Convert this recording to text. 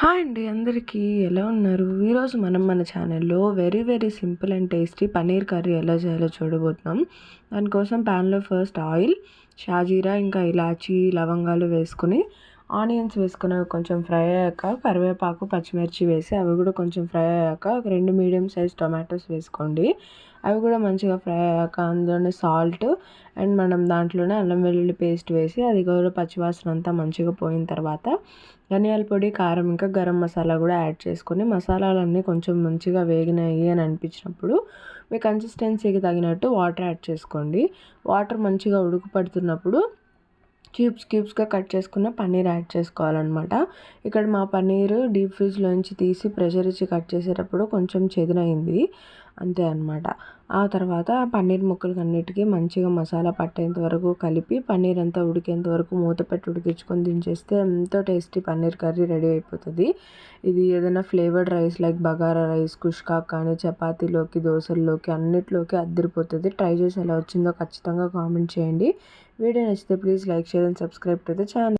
Hi అండి అందరికీ ఎలా ఉన్నారు? ఈరోజు మనం మన ఛానల్లో very simple and tasty paneer curry ఎలా చేయాలో చూడబోతున్నాం. దానికోసం ప్యాన్లో ఫస్ట్ ఆయిల్, షాజీరా, ఇంకా ఇలాచీ, లవంగాలు వేసుకుని ఆనియన్స్ వేసుకుని అవి కొంచెం ఫ్రై అయ్యాక కరివేపాకు, పచ్చిమిర్చి వేసి అవి కూడా కొంచెం ఫ్రై అయ్యాక ఒక 2 మీడియం సైజ్ టొమాటోస్ వేసుకోండి. అవి కూడా మంచిగా ఫ్రై అయ్యాక అందులోనే సాల్ట్ అండ్ మనం దాంట్లోనే అల్లం వెల్లుల్లి పేస్ట్ వేసి అది కూడా పచ్చివాసన అంతా మంచిగా పోయిన తర్వాత ధనియాల పొడి, కారం, ఇంకా గరం మసాలా కూడా యాడ్ చేసుకొని మసాలాలన్నీ కొంచెం మంచిగా వేగినాయి అని అనిపించినప్పుడు మీ కన్సిస్టెన్సీకి తగినట్టు వాటర్ యాడ్ చేసుకోండి. వాటర్ మంచిగా ఉడుకుపడుతున్నప్పుడు క్యూబ్స్గా కట్ చేసుకున్న పన్నీర్ యాడ్ చేసుకోవాలన్నమాట. ఇక్కడ మా పన్నీరు డీప్ ఫ్రిడ్జ్లోంచి తీసి ప్రెషర్ ఇచ్చి కట్ చేసేటప్పుడు కొంచెం చెదిరైంది, అంతే అనమాట. ఆ తర్వాత పన్నీర్ ముక్కలకి అన్నిటికీ మంచిగా మసాలా పట్టేంత వరకు కలిపి పన్నీర్ అంతా ఉడికేంత వరకు మూత పెట్టి ఉడికించుకొని దించేస్తే ఎంతో టేస్టీ పన్నీర్ కర్రీ రెడీ అయిపోతుంది. ఇది ఏదైనా flavoured rice like bagara rice, kushka కానీ చపాతీలోకి, దోశల్లోకి అన్నిట్లోకి అద్దరిపోతుంది. ట్రై చేసి ఎలా వచ్చిందో ఖచ్చితంగా కామెంట్ చేయండి. వీడియో నచ్చితే please like, share and subscribe to the channel.